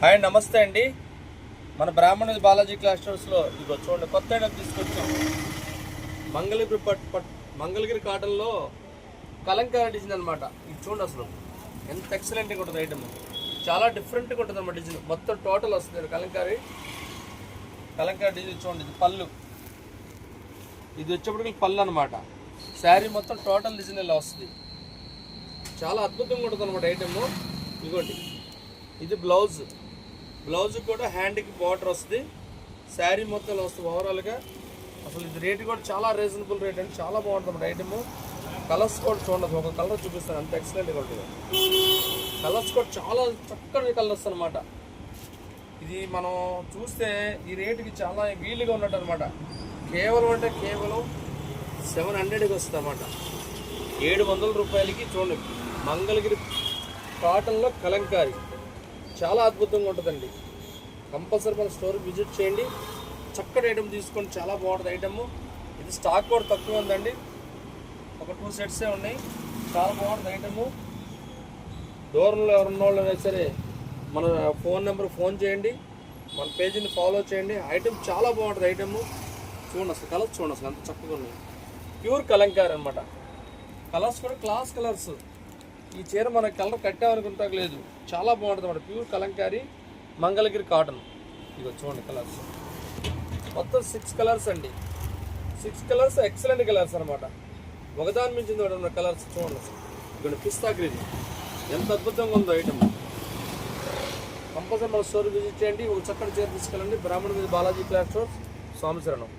Hi నమస్తే అండి. మన బ్రాహ్మణ బాలాజీ క్లాస్ స్టోర్స్లో ఇదిగో చూడండి కొత్త ఐటమ్ తీసుకొచ్చాం. మంగళగిరి కాటన్లో కలంకారీ డిజైన్ అనమాట. ఇది చూడండి అసలు ఎంత ఎక్సలెంట్గా ఉంటుంది ఐటమ్. చాలా డిఫరెంట్గా ఉంటుంది అన్నమాట డిజైన్. మొత్తం టోటల్ వస్తుంది కలంకారీ డిజైన్. చూడండి ఇది పళ్ళు, ఇది వచ్చేప్పటికి పళ్ళు అనమాట. శారీ మొత్తం టోటల్ డిజైన్ ఇలా వస్తుంది. చాలా అద్భుతంగా ఉంటుంది అనమాట ఐటమ్. ఇదిగోండి ఇది బ్లౌజ్ కూడా హ్యాండ్కి బార్డర్ వస్తుంది. శారీ మొత్తం వస్తుంది ఓవరాల్గా. అసలు ఇది రేటు కూడా చాలా రీజనబుల్ రేట్ అండి. చాలా బాగుంటుంది అన్నమాట ఐటమ్. కలర్స్ కూడా చూడండి, ఒక కలర్ చూపిస్తాను అంత ఎక్సలెంట్గా ఉంటుంది. కలర్స్ కూడా చాలా చక్కటి కలర్స్ అనమాట. ఇది మనం చూస్తే ఈ రేటుకి చాలా వీలుగా ఉన్నట్టు అనమాట. కేవలం 700కి వస్తుంది అన్నమాట. 700 రూపాయలకి చూడండి మంగళగిరి కాటన్లో కలంకారీ. చాలా అద్భుతంగా ఉంటుందండి. కంపల్సరీ మన స్టోర్కి విజిట్ చేయండి. చక్కటి ఐటమ్ తీసుకోండి, చాలా బాగుంటుంది ఐటమ్. ఇది స్టాక్ కూడా తక్కువ ఉందండి, ఒక 2 సెట్సే ఉన్నాయి. చాలా బాగుంటుంది ఐటమ్. దూరంలో ఎవరున్న వాళ్ళైనా సరే మన ఫోన్ నెంబర్ ఫోన్ చేయండి, మన పేజీని ఫాలో చేయండి. ఐటమ్ చాలా బాగుంటుంది ఐటమ్. చూడండి అసలు కలర్స్ చూడండి అసలు ఎంత చక్కగా ఉన్నాయి. ప్యూర్ కలంకారీ అనమాట. కలర్స్ కూడా క్లాస్ కలర్స్. ఈ చీర మన కలర్ కట్టామనుకుంటా లేదు, చాలా బాగుంటుంది అన్నమాట. Pure Kalamkari Mangalagiri cotton. ఇదిగో చూడండి కలర్స్ మొత్తం 6 కలర్స్ అండి. 6 కలర్స్ ఎక్సలెంట్ కలర్స్ అనమాట. ఒకదాని మించింది ఒకటి ఉన్న కలర్స్ చూడండి. ఇక్కడ పిస్తా గ్రీన్ ఎంత అద్భుతంగా ఉందో ఐటమ్. కంపల్సరీ మన స్టోర్ విజిట్ చేయండి. ఒక చక్కటి చీర తీసుకెళ్ళండి. బ్రాహ్మణ బాలాజీ క్లాస్ స్టోర్, స్వామి శరణం.